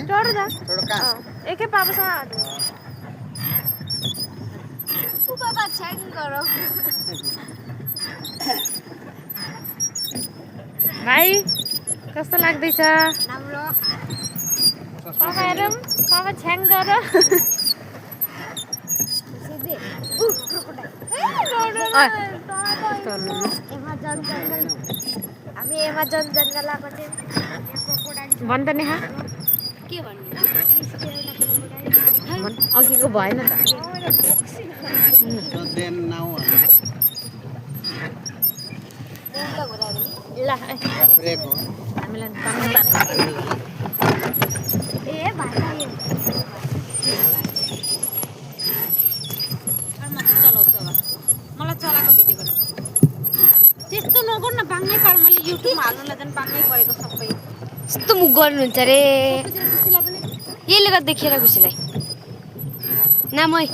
चढ दा छोडो कहाँ एकै पापासँग पापा छ्याङ गरौ भाइ कस्तो लाग्दैछ राम्रो पापा हेरौँ पापा छ्याङ गर हामी एमाजोन जङ्गल आएको थियौँ भन् त नेहा के भन्नु अघिको भएन त देन नाउ ल ब्रेक हो हामीलाई ए भाइ चलाउँछु होला मलाई चलाएको भिडियो बना त्यस्तो नगर न बाङ्गै पार मैले युट्युबमा हाल्नुलाई झन् बाङ्गै परेको सबै यस्तो मुख गर्नुहुन्छ रे यसले गर्दा देखेर खुसीलाई नामै